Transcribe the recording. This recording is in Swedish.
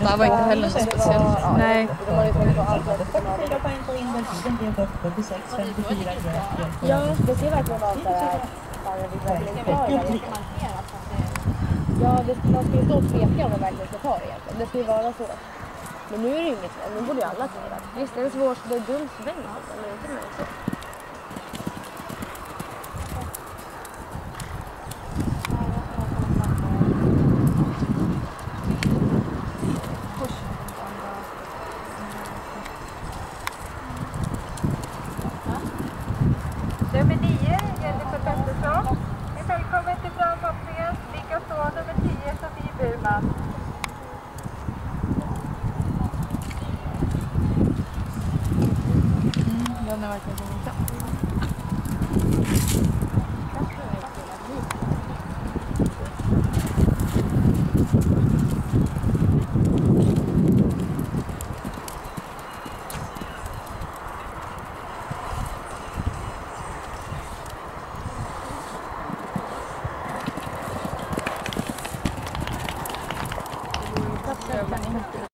här var inte heller något speciellt. Nej. Ja, det ser verkligen vara så här. Ja, man ska ju stå och tveka om man verkligen ska ta det egentligen. Det ska ju vara så. Men nu är det inget, nu borde ju alla ta det. Visst är det svårt, det är dumt sväng, eller inte med så. Nummer 9, Jennifer Pettersson. Välkommen till framhoppningen. Likaså nummer 10, Sofie Burman. Den är verkligen så